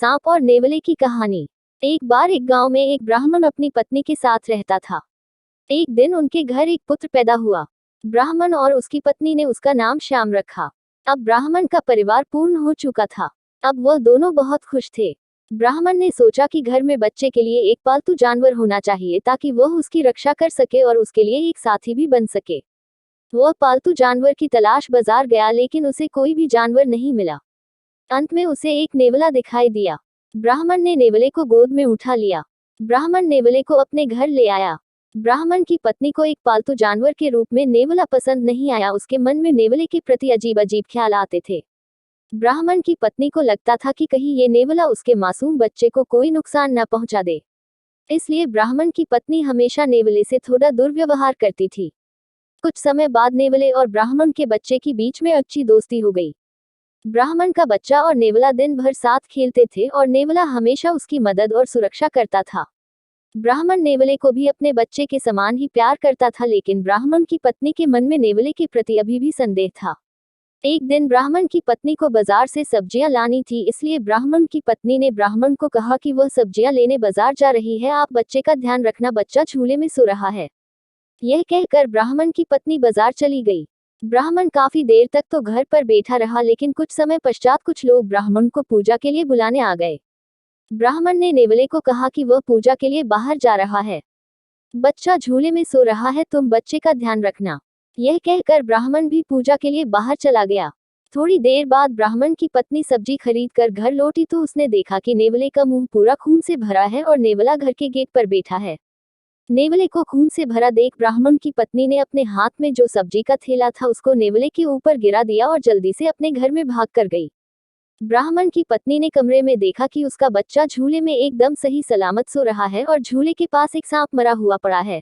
सांप और नेवले की कहानी। एक बार एक गांव में एक ब्राह्मण अपनी पत्नी के साथ रहता था। एक दिन उनके घर एक पुत्र पैदा हुआ। ब्राह्मण और उसकी पत्नी ने उसका नाम श्याम रखा। अब ब्राह्मण का परिवार पूर्ण हो चुका था। अब वह दोनों बहुत खुश थे। ब्राह्मण ने सोचा कि घर में बच्चे के लिए एक पालतू जानवर होना चाहिए ताकि वह उसकी रक्षा कर सके और उसके लिए एक साथी भी बन सके। वह पालतू जानवर की तलाश बाजार गया, लेकिन उसे कोई भी जानवर नहीं मिला। अंत में उसे एक नेवला दिखाई दिया। ब्राह्मण ने नेवले को गोद में उठा लिया। ब्राह्मण नेवले को अपने घर ले आया। ब्राह्मण की पत्नी को एक पालतू जानवर के रूप में नेवला पसंद नहीं आया। उसके मन में नेवले के प्रति अजीब अजीब ख्याल आते थे। ब्राह्मण की पत्नी को लगता था कि कहीं ये नेवला उसके मासूम बच्चे को कोई नुकसान न पहुंचा दे। इसलिए ब्राह्मण की पत्नी हमेशा नेवले से थोड़ा दुर्व्यवहार करती थी। कुछ समय बाद नेवले और ब्राह्मण के बच्चे की बीच में अच्छी दोस्ती हो गई। ब्राह्मण का बच्चा और नेवला दिन भर साथ खेलते थे और नेवला हमेशा उसकी मदद और सुरक्षा करता था। ब्राह्मण नेवले को भी अपने बच्चे के समान ही प्यार करता था, लेकिन ब्राह्मण की पत्नी के मन में नेवले के प्रति अभी भी संदेह था। एक दिन ब्राह्मण की पत्नी को बाजार से सब्जियां लानी थी, इसलिए ब्राह्मण की पत्नी ने ब्राह्मण को कहा कि वह सब्जियां लेने बाजार जा रही है, आप बच्चे का ध्यान रखना, बच्चा झूले में सो रहा है। यह कहकर ब्राह्मण की पत्नी बाजार चली गई। ब्राह्मण काफी देर तक तो घर पर बैठा रहा, लेकिन कुछ समय पश्चात कुछ लोग ब्राह्मण को पूजा के लिए बुलाने आ गए। ब्राह्मण ने नेवले को कहा कि वह पूजा के लिए बाहर जा रहा है। बच्चा झूले में सो रहा है, तुम बच्चे का ध्यान रखना। यह कहकर ब्राह्मण भी पूजा के लिए बाहर चला गया। थोड़ी देर बाद ब्राह्मण की पत्नी सब्जी खरीद कर घर लौटी तो उसने देखा कि नेवले का मुंह पूरा खून से भरा है और नेवला घर के गेट पर बैठा है। नेवले को खून से भरा देख ब्राह्मण की पत्नी ने अपने हाथ में जो सब्जी का थैला था उसको नेवले के ऊपर गिरा दिया और जल्दी से अपने घर में भाग कर गई। ब्राह्मण की पत्नी ने कमरे में देखा कि उसका बच्चा झूले में एकदम सही सलामत सो रहा है और झूले के पास एक सांप मरा हुआ पड़ा है।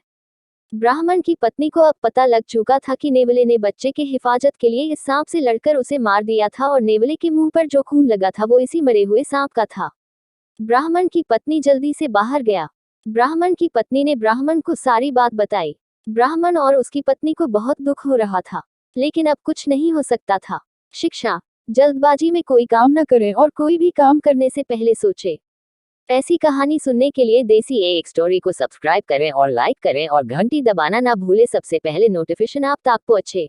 ब्राह्मण की पत्नी को अब पता लग चुका था कि नेवले ने बच्चे के हिफाजत के लिए इस सांप से लड़कर उसे मार दिया था और नेवले के मुंह पर जो खून लगा था वो इसी मरे हुए सांप का था। ब्राह्मण की पत्नी जल्दी से बाहर गया। ब्राह्मण की पत्नी ने ब्राह्मण को सारी बात बताई। ब्राह्मण और उसकी पत्नी को बहुत दुख हो रहा था, लेकिन अब कुछ नहीं हो सकता था। शिक्षा: जल्दबाजी में कोई काम न करें और कोई भी काम करने से पहले सोचें। ऐसी कहानी सुनने के लिए देसी एक स्टोरी को सब्सक्राइब करें और लाइक करें और घंटी दबाना ना भूलें, सबसे पहले नोटिफिकेशन आप तक पहुंचे।